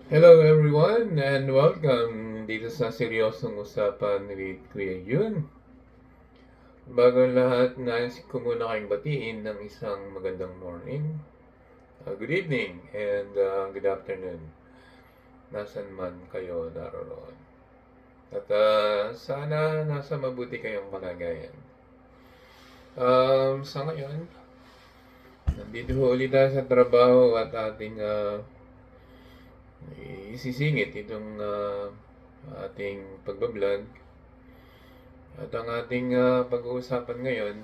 Hello everyone and welcome dito sa seryosong usapan with Kuya Yun. Bago ang lahat, nais ko muna kayong batiin ng isang magandang morning, good evening, and good afternoon. Nasaan man kayo naroon. At sana nasa mabuti kayong kalagayan. Sa ngayon, nandito ulit tayo sa trabaho at ating isisingit itong ating pagbablog. At ang ating pag-uusapan ngayon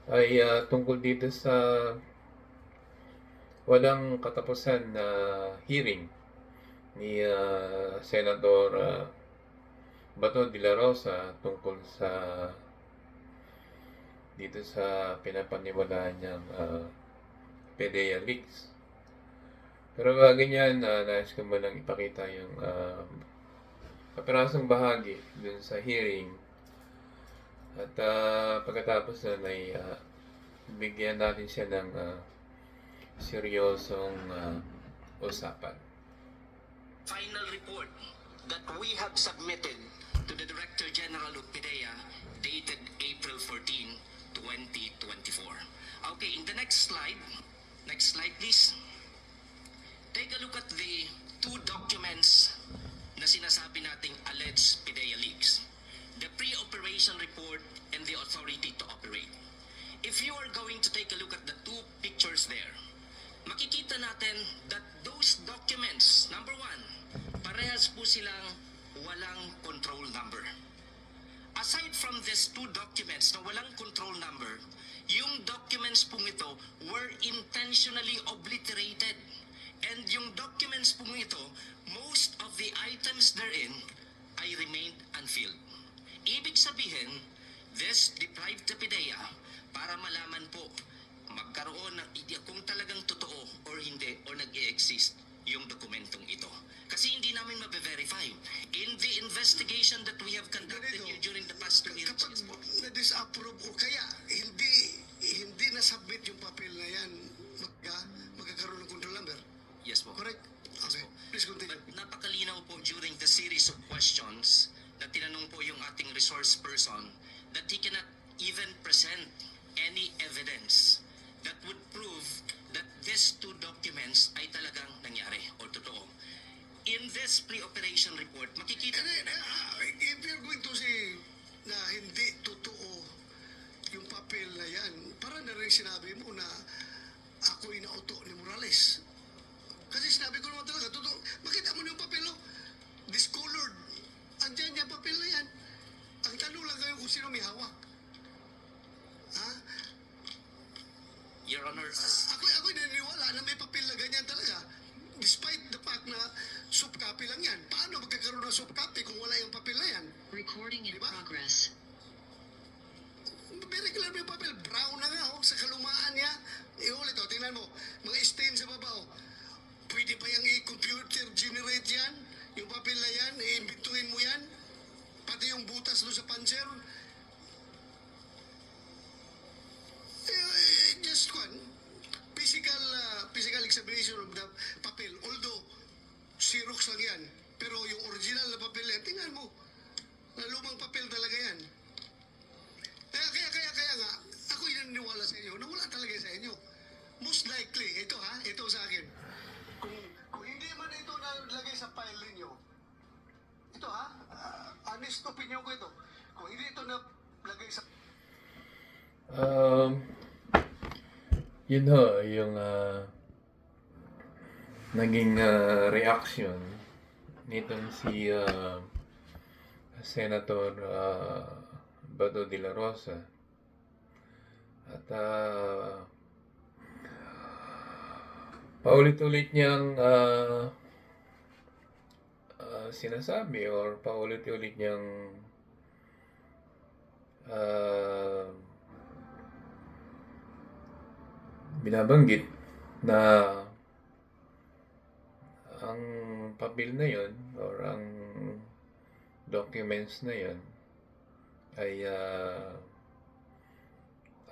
ay tungkol dito sa walang katapusan na hearing ni Senator Bato de la Rosa tungkol sa dito sa pinapaniwalaan niyang PDEA leaks. Pero ganyan, nais ko munang ipakita yung kaperasong bahagi dun sa hearing. At pagkatapos nun ay bigyan natin siya ng seryosong usapan. Final report that we have submitted to the Director General of PIDEA dated April 14, 2024. Okay, in the next slide please. Take a look at the two documents na sinasabi nating alleged PIDEA leaks. The pre-operation report and the authority to operate. If you are going to take a look at the two pictures there, makikita natin that those documents, number one, parehas po silang walang control number. Aside from these two documents na walang control number, yung documents pong ito were intentionally obliterated. And yung documents pong ito, most of the items therein ay remained unfilled. Ibig sabihin, this deprived the PIDEA para malaman po magkaroon ng idea kung talagang totoo or hindi or nag-e-exist yung dokumentong ito. Kasi hindi namin mabe-verify. In the investigation that we have conducted here during the past 2 years. Kapag na-disapprove o kaya hindi na-submit yung papel na yan, magkakaroon ng control number. Yes po. Correct? Yes Okay. po. Please continue. But napakalinaw po during the series of questions na tinanong po yung ating resource person that he cannot even present any evidence that would prove that these two documents ay talagang nangyari o totoo. In this pre-operation report, makikita... If you're going to say na hindi totoo yung papel na yan, parang na rin sinabi mo na ako inauto ni Morales. Kasi sinabi ko naman talaga, totoo. Makita mo na yung papel, no? Discolored. Andyan yung papel na yan. Ang tanong lang kayo kung sino may hawak. Ha? Your Honor, Ako naniniwala na may papel na ganyan talaga. Despite the fact na soft copy lang yan. Paano magkakaroon ng soft copy kung wala yung papel na yan? Recording in Diba? progress. Very clear yung papel. Brown na nga, sa kalumaan niya. Iulit, tingnan mo. Mga stain sa baba, Pwede ba yung i-computer generate yan? Yung papel na yan, i-imbituin mo yan? Pati yung butas doon sa panser? Just one. Physical examination of the papel. Although, Xerox lang yan. Pero yung original na papel yan, tingnan mo. Na lumang papel talaga yan. Kaya nga, ako yung naniniwala sa inyo na wala talaga sa inyo. Most likely, ito sa akin. Kung hindi man ito nalagay sa file ninyo, ito honest opinion ko ito. Kung hindi ito nalagay sa... Yun ho, yung naging reaction nitong si Senator Bato de la Rosa. At paulit-ulit niyang sinasabi or paulit-ulit niyang binabanggit na ang papel na yon or ang documents na yon ay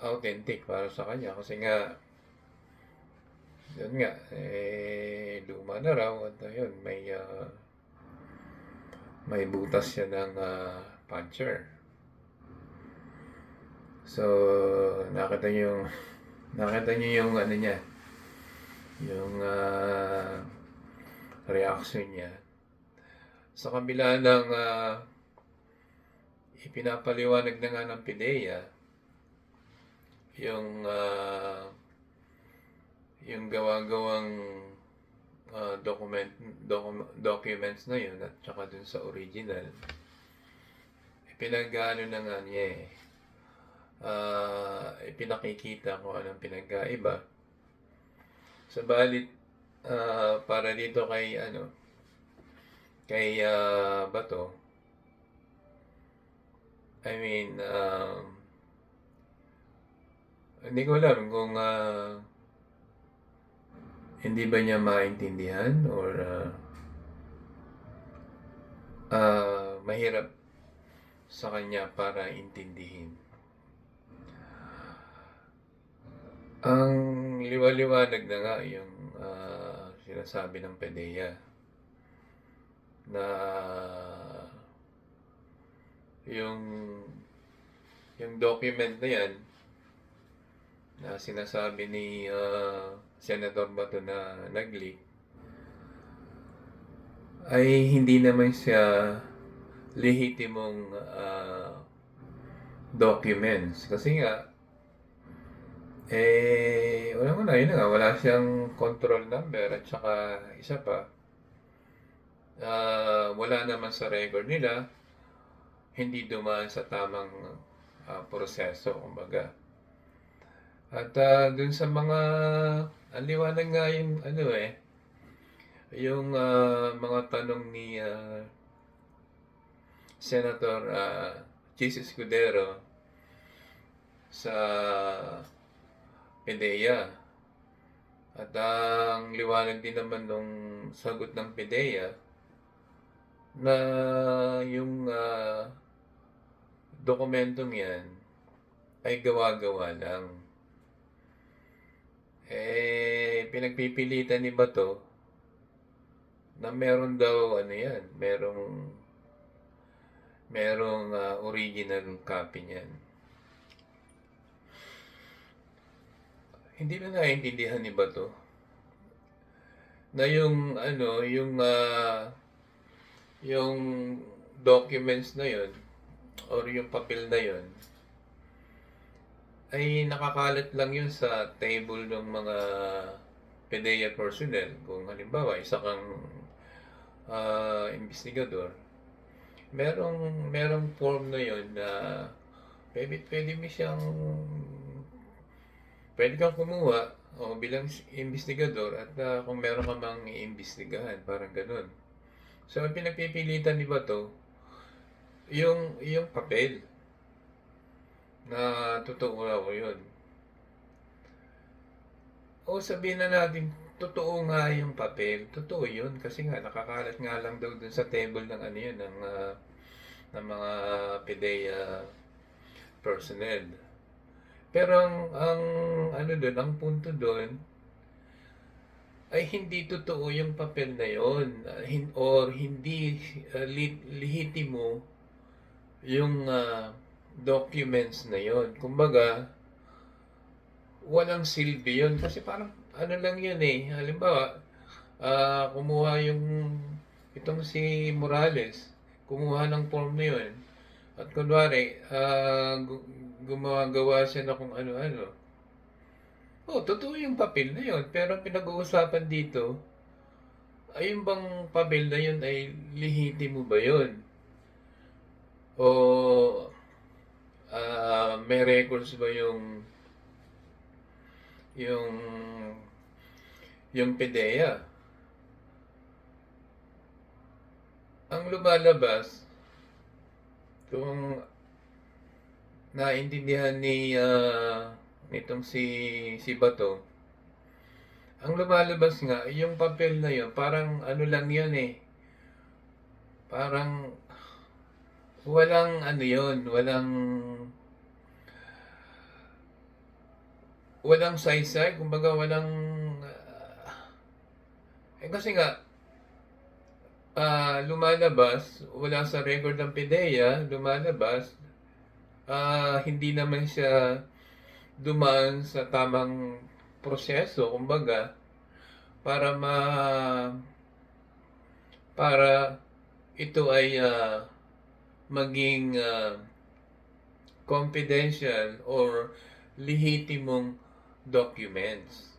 authentic para sa kanya kasi nga Yun nga, luma na raw at ayun, may butas siya ng puncture. So, nakita niyo yung ano niya, yung reaction niya. Sa kabila ng ipinapaliwanag na nga ng PIDEA, yung gawa-gawang documents na yun at saka dun sa original, pinag-ano na nga niya ipinakikita kung anong pinagkaiba. Sabalit, para dito kay Bato, I mean, hindi ko alam kung hindi ba niya maintindihan or mahirap sa kanya para intindihin. Ang liwaliwanag na nga yung sinasabi ng PIDEA na yung document na yan na sinasabi ni Senator Bato na nag-leak ay hindi naman siya lehitimong documents. Kasi nga, yun na nga, wala siyang control number at saka isa pa, wala naman sa record nila, hindi dumaan sa tamang proseso, kumbaga. At dun sa mga, ang liwanag nga yung yung mga tanong ni Senator Chis Escudero sa PIDEA. At ang liwanag din naman nung sagot ng PIDEA na yung dokumentong yan ay gawa-gawa lang. Pinagpipilitan ni Bato na meron daw merong original copy niyan. Hindi ba naiintindihan ni Bato na yung documents na yon or yung papel na yon ay nakakalat lang yun sa table ng mga PIDEA personnel. Kung halimbawa, isa kang investigador, merong form na yun na pwede kang kumuha o bilang investigador at kung meron ka mang iimbestigahan, parang ganun. So, ang pinagpipilitan ni Bato, yung papel na totoo raw yun. O sabihin na natin, totoo nga yung papel. Totoo yun kasi nga nakakalat nga lang daw dun sa table ng ng mga PIDEA personnel. Pero ang punto doon ay hindi totoo yung papel na yon or hindi lehitimo yung documents na yon. Kumbaga, walang silbi yun. Kasi parang lang yun halimbawa, kumuha itong si Morales, kumuha ng form na yun. At kunwari, gumagawa siya na kung ano-ano. Totoo yung papel na yun. Pero ang pinag-uusapan dito, ay yung bang papel na yun ay lehitimo ba yun? O may records ba yung PIDEA? Ang lumalabas, kung naintindihan nitong si Bato, ang lumalabas nga, yung papel na yun, parang lang yun parang walang walang saysay, kumbaga walang kasi nga, lumalabas, wala sa record ng PIDEA, lumalabas, hindi naman siya dumaan sa tamang proseso, kumbaga, para para ito ay maging confidential or lehitimong documents.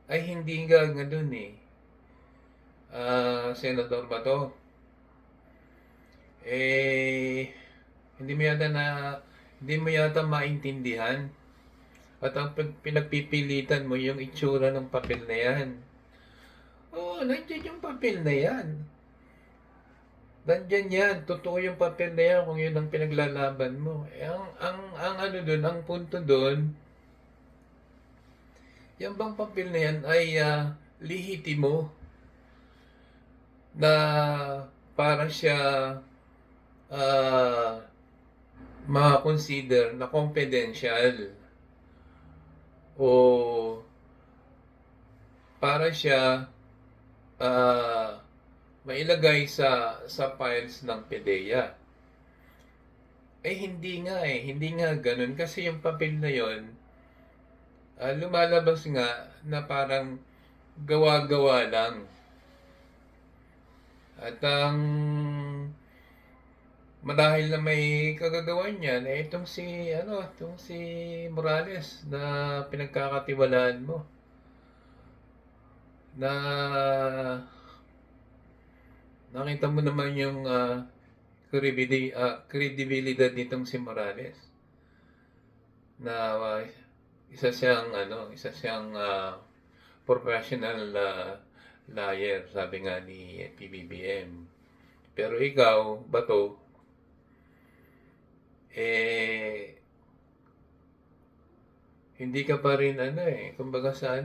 Ay hindi nga ganun eh. Senator Bato. Hindi mo yata maintindihan. At ang pinagpipilitan mo yung itsura ng papel na yan. Oo, nandiyan yung papel na yan. Nandiyan yan. Totoo yung papel na yan kung yun ang pinaglalaban mo. Ang ano dun, ang punto dun, yung bang papel na yan ay lihitimo na para siya ma-consider na confidential o para siya mailagay sa files ng PIDEA. Hindi nga ganun kasi yung papel na yon lumalabas nga na parang gawa-gawa lang. At ang marahil na may kagagawan niyan itong si Morales na pinagkakatiwalaan mo. Na nakita mo naman yung kredibilidad nitong si Morales. Na isa siyang professional liar, sabi nga ni PBBM. Pero ikaw, Bato, hindi ka pa rin kumbaga sa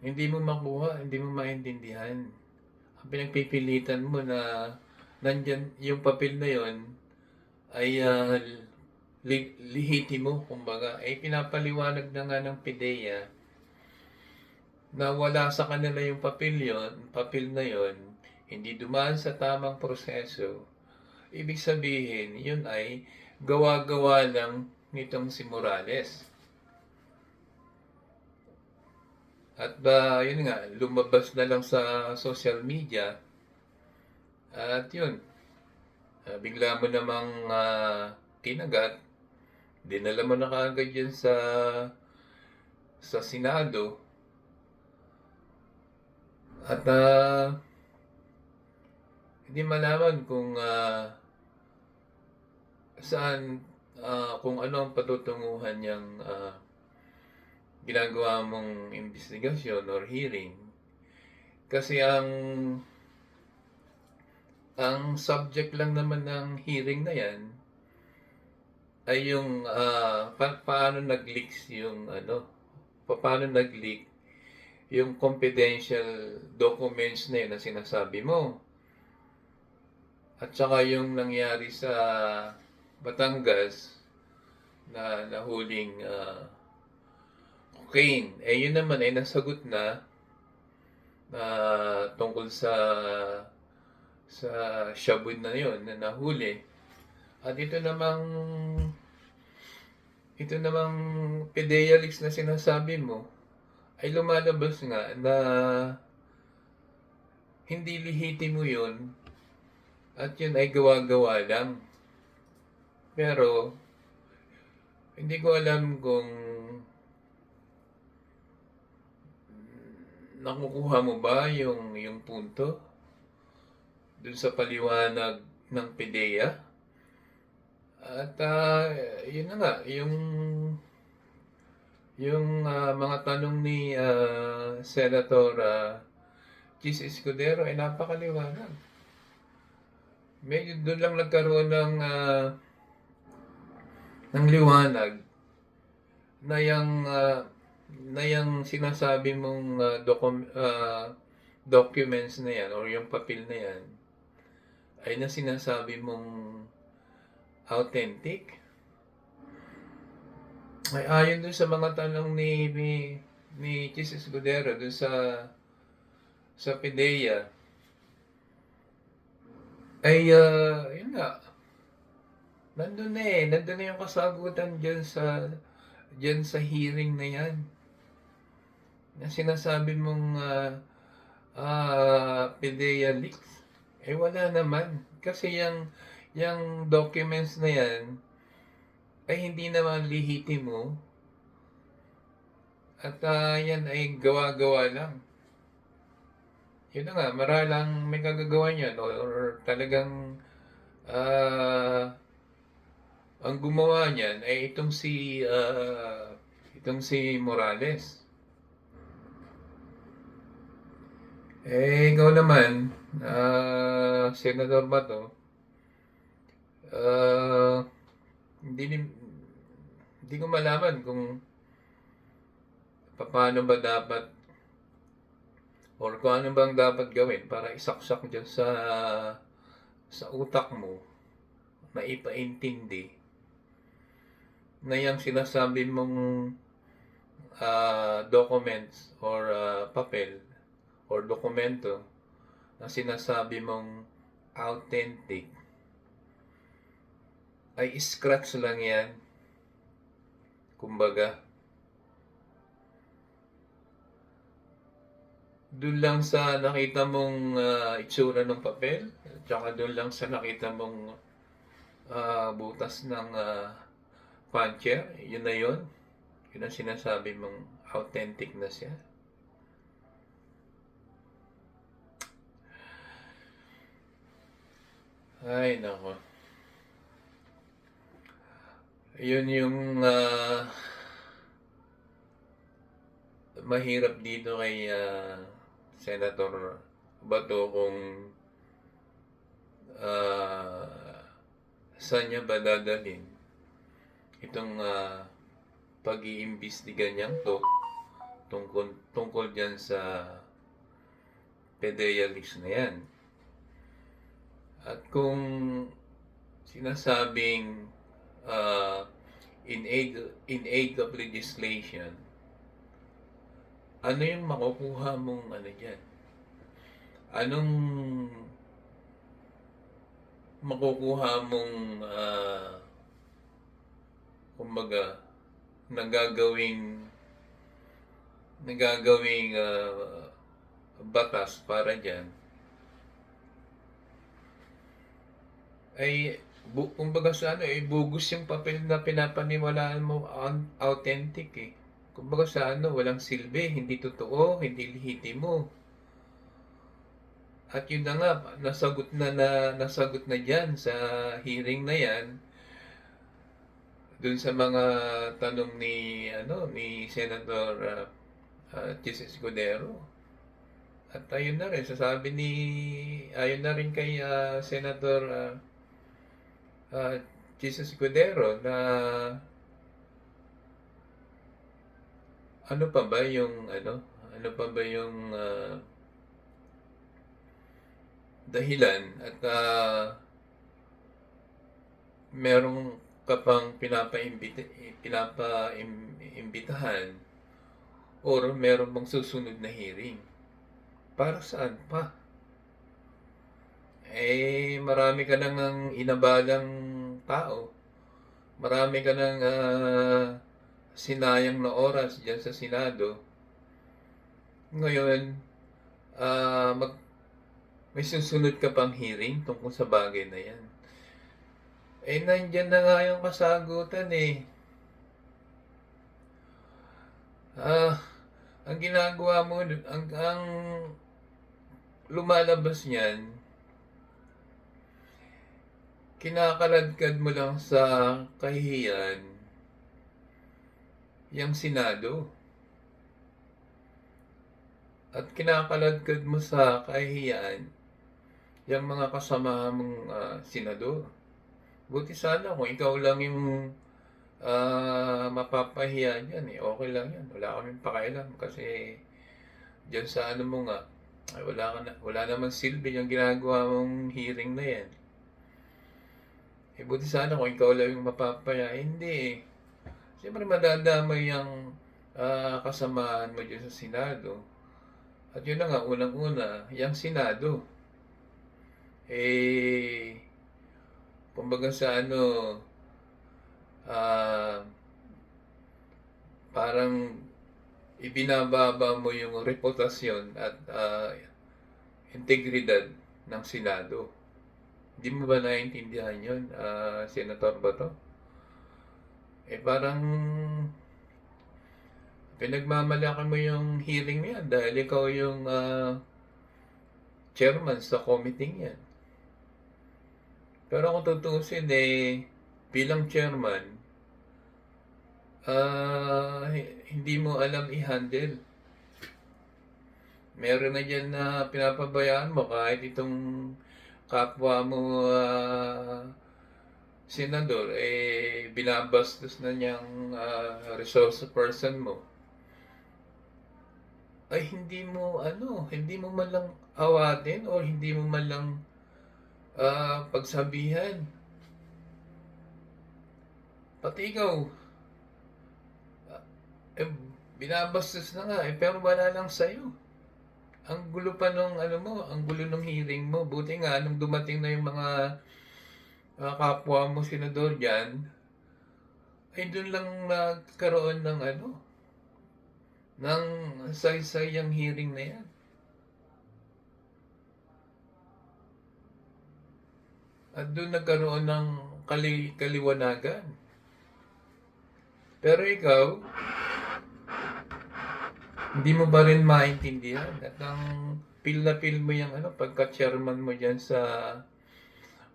hindi mo makuha, hindi mo maintindihan. Ang pinagpipilitan mo na nandyan yung papel na yon ay lihitimo, kumbaga, pinapaliwanag na nga ng PIDEA na wala sa kanila yung papel na yon, hindi dumaan sa tamang proseso. Ibig sabihin, yun ay gawa-gawa lang nitong si Morales. At yun nga, lumabas na lang sa social media. At yun, bigla mo namang kinagat, dinala mo na kaagad yun sa Senado. At hindi malaman kung saan, kung ano ang patutunguhan niyang ginagawa mong investigasyon or hearing. Kasi ang subject lang naman ng hearing na yan ay yung paano nag-leaks yung paano nag-leak yung confidential documents na yun na sinasabi mo. At saka yung nangyari sa Batangas na nahuling cocaine. Yun naman ay nasagot na tungkol sa shabu na yun na nahuli. At ito namang PIDEA leaks na sinasabi mo ay lumalabas nga na hindi lihitimo yun at yun ay gawa-gawa lang. Pero hindi ko alam kung nakukuha mo ba yung punto dun sa paliwanag ng PIDEA. At yun na nga, yung mga tanong ni Senator Chis Escudero ay napakaliwanag. Medyo doon lang nagkaroon ng liwanag na yung sinasabi mong documents na yan or yung papel na yan ay na sinasabi mong authentic. Ay ayon dun sa mga tanong ni Chis Escudero dun sa PDEA ay yun nga, nandun na yung kasagutan dyan sa hearing na yan. Na sinasabi mong PDEA leaks. Eh wala naman. Kasi yung documents na yan ay hindi naman lihitimo at yan ay gawa-gawa lang. Yun na nga, maralang may kagagawa niyan or talagang ang gumawa niyan ay itong si Morales. Eh, ikaw naman, Senador Bato, hindi ko malaman kung paano ba dapat or kung ano bang dapat gawin para isaksak dyan sa utak mo na ipaintindi na yung sinasabi mong documents or papel or dokumento na sinasabi mong authentic ay scratch lang yan. Kumbaga, doon lang sa nakita mong itsura ng papel, at saka doon lang sa nakita mong butas ng puncher, yun na yun. Yun ang sinasabi mong authentic na siya. Ay, nako. Yun yung mahirap dito kay Senator Bato kung saan niya ba dadalhin itong pag-iimbestiga niyang tungkol dyan sa PDEA leaks na yan. At kung sinasabing in aid of legislation, ano yung makukuha mong ano dyan? Anong makukuha mong kumbaga nagagawing batas para dyan? Ay kumbaga sa bugus yung papel na pinapaniwalaan mo authentic eh. Kumbaga sa walang silbi, hindi totoo, hindi lihitimo. At yun na nga, nasagot na diyan sa hearing na yan dun sa mga tanong ni Senator Chis Escudero. At ayun na rin, ayon na rin kay Senator Chis Escudero na ano pa ba yung dahilan at merong ka pang pinapaimbitahan or meron bang susunod na hearing? Para saan pa? Eh, marami ka nang inabalang tao. Marami ka nang sinayang na oras dyan sa Senado. Ngayon, may susunod ka pang hearing tungkol sa bagay na yan. Eh, nandyan na nga yung kasagutan eh. Ang ginagawa mo, ang lumalabas niyan, kinakaladkad mo lang sa kahihiyan yung Senado. At kinakaladkad mo sa kahihiyan yung mga kasama mong senador. Buti sana kung ikaw lang yung mapapahiya dyan eh. Okay lang yan. Wala kaming pakialam kasi dyan sa mo nga, ay wala naman silbi yung ginagawa mong hearing na yan. Eh, buti sana kung ikaw lang yung mapapaya. Hindi eh. Siyempre madadamay yung kasamaan mo dyan sa Senado. At yun na nga, unang-una, yung Senado. Kumbaga sa parang ibinababa mo yung reputasyon at integridad ng Senado. Hindi mo ba naiintindihan yun, Senator Bato? Parang pinagmamalaki mo yung hearing na yan dahil ikaw yung chairman sa committee yan. Pero kung tutuusin, bilang chairman, hindi mo alam i-handle. Meron na dyan na pinapabayaan mo kahit itong kapwa mo senador, binabastos na niyang resource person mo. Ay hindi mo man lang awatin o hindi mo man lang pagsabihan. Pati ikaw, binabastos na nga, pero wala lang sa'yo. Ang gulo pa nung ang gulo nung hearing mo. Buti nga, nung dumating na yung mga kapwa mo senador dyan, ay doon lang nagkaroon ng ng saysayang hearing na yan. At doon nagkaroon ng kaliwanagan. Pero ikaw, hindi mo ba rin maintindihan? At ang feel na feel mo yung pagka-chairman mo dyan sa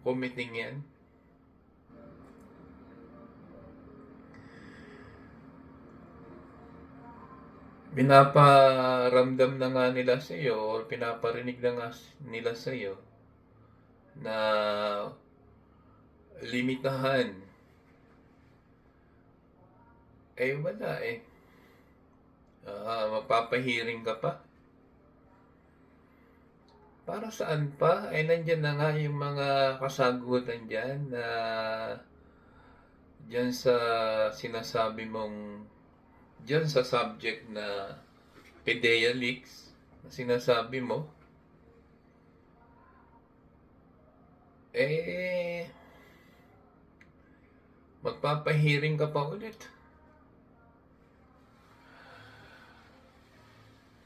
committee yan. Pinaparamdam na nga nila sa iyo o pinaparinig na nga nila sa iyo na limitahan. Wala magpapahiring ka pa. Para saan pa? Nandyan na nga yung mga kasagutan dyan na dyan sa sinasabi mong dyan sa subject na PDEA leaks na sinasabi mo. Magpapahiring ka pa ulit.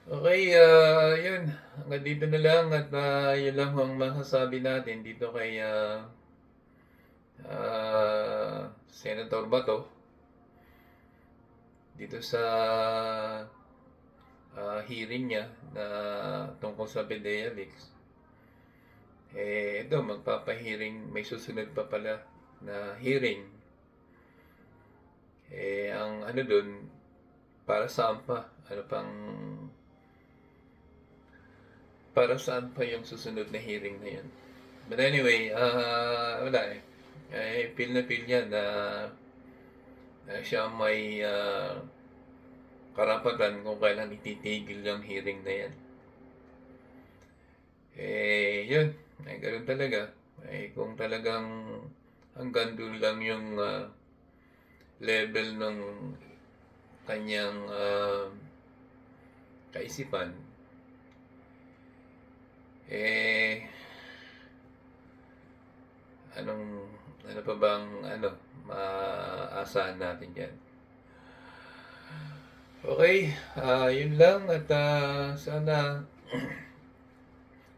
Okay, yun. Hanggang dito na lang at yun lang ang masasabi natin dito kay Senator Bato dito sa hearing niya na tungkol sa PDEA leaks. Ito, magpapahiring, may susunod pa pala na hearing. Ang dun, para saan pa? Para saan pa yung susunod na hearing na yun? But anyway, wala feel na feel niya na siya may karapatan kung kailan ititigil yung hearing na yan. Yun. Ganun talaga. Kung talagang hanggang doon lang yung level ng kanyang kaisipan, ano pa bang maaasahan natin dyan? Okay, yun lang at sana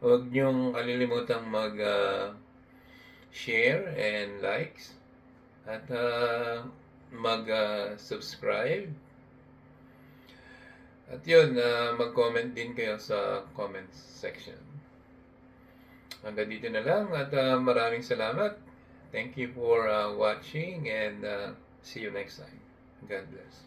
huwag niyong kalilimutang mag-share and likes at mag-subscribe. At yun, mag-comment din kayo sa comment section. Hanggang dito na lang at maraming salamat. Thank you for watching and see you next time. God bless.